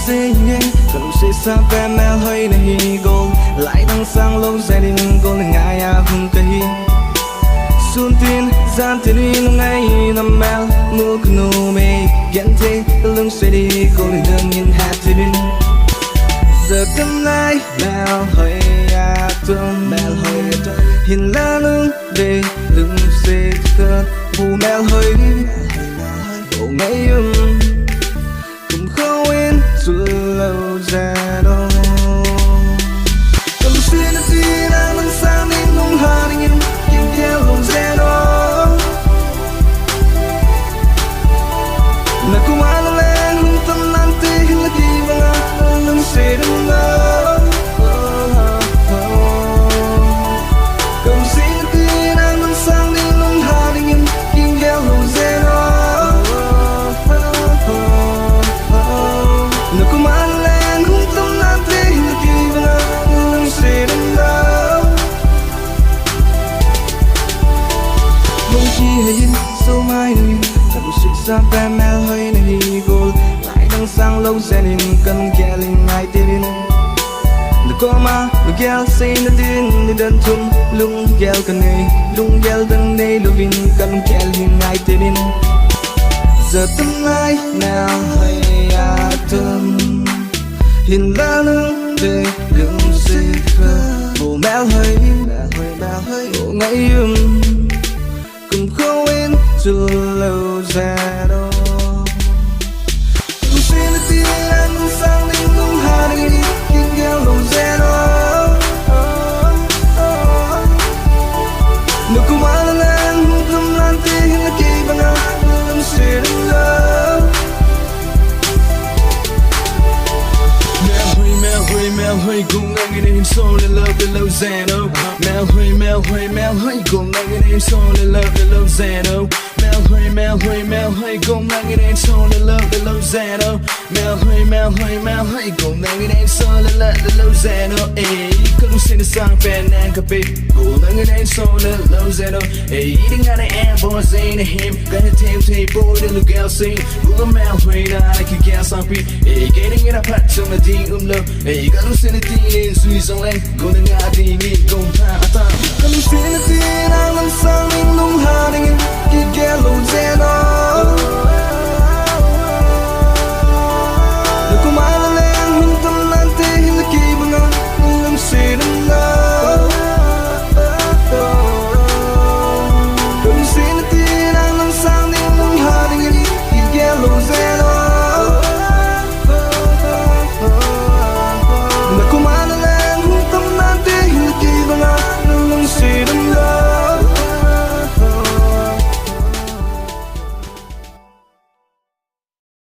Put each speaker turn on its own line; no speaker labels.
sẽ nghe cần sẽ xa về mẹ hơi này gồm lại đang sang lâu gia đình gồm ngài à không cây xuân tin gian thế đi ngay nằm mẹ mưa cano mê ghen thế lưng sẽ đi gồm đường nhìn hạt thế bên giờ tâm lại mẹ hơi à thương mẹ hơi hiện là lưng về lưng sẽ cất phù mẹ hơi bộ ngày cũng không yên chưa lâu ra đâu cầm xuyên đã đi đang lưng sang nên không hà nhìn kiếm theo lòng ra đó là cũng ai lo lên không tâm nanti là kỳ vọng lưng sẽ đứng đó cầm xuyên đã đi đang lưng sang nên không hà nhìn kiếm theo lòng ra đó nó cũng ăn lên không tâm nanti là kỳ vọng lưng sẽ đứng đó không chỉ hay sâu mai này thật sự xa về mẹ hơi này gồm lại đang sang lâu gia đình cần kẻ linh ngay tên được có mà được ghé xây nó tin đi đơn thuần lung ghé cần này lung ghé đơn này lo vin cần kẻ linh ngay tên giờ tâm ai nào hay à thơm hiện là lưng về lưng xịt bộ mẹ hơi bộ ngày cũng không yên chưa lâu ra đâu cũng xin được tin anh sang đến không hà đi kinh theo lâu ra đó nếu cũng ai lên không lan tin là kỳ bằng nào em sẽ đứng đó mèo hơi cùng anh nghe đêm sâu lên lâu ra đâu mèo hơi cùng anh nghe đêm sâu lên lâu ra đâu mèo hơi cùng anh nghe đêm sâu lên lâu ra đâu mèo hơi cùng anh nghe đêm sâu lên lâu ra đâu ê không xin sang fan anh cà phê cùng anh nghe đêm sâu lên lâu ra đâu ê đi ngang này em bỏ dây này him cái thêm thêm bôi đến lúc ghé xin cũng mèo hơi na like you can't sang pi ê cái này đã phát trong là đi lâu ê không xin tin nên suy rằng lên cùng anh nghe đi cùng tha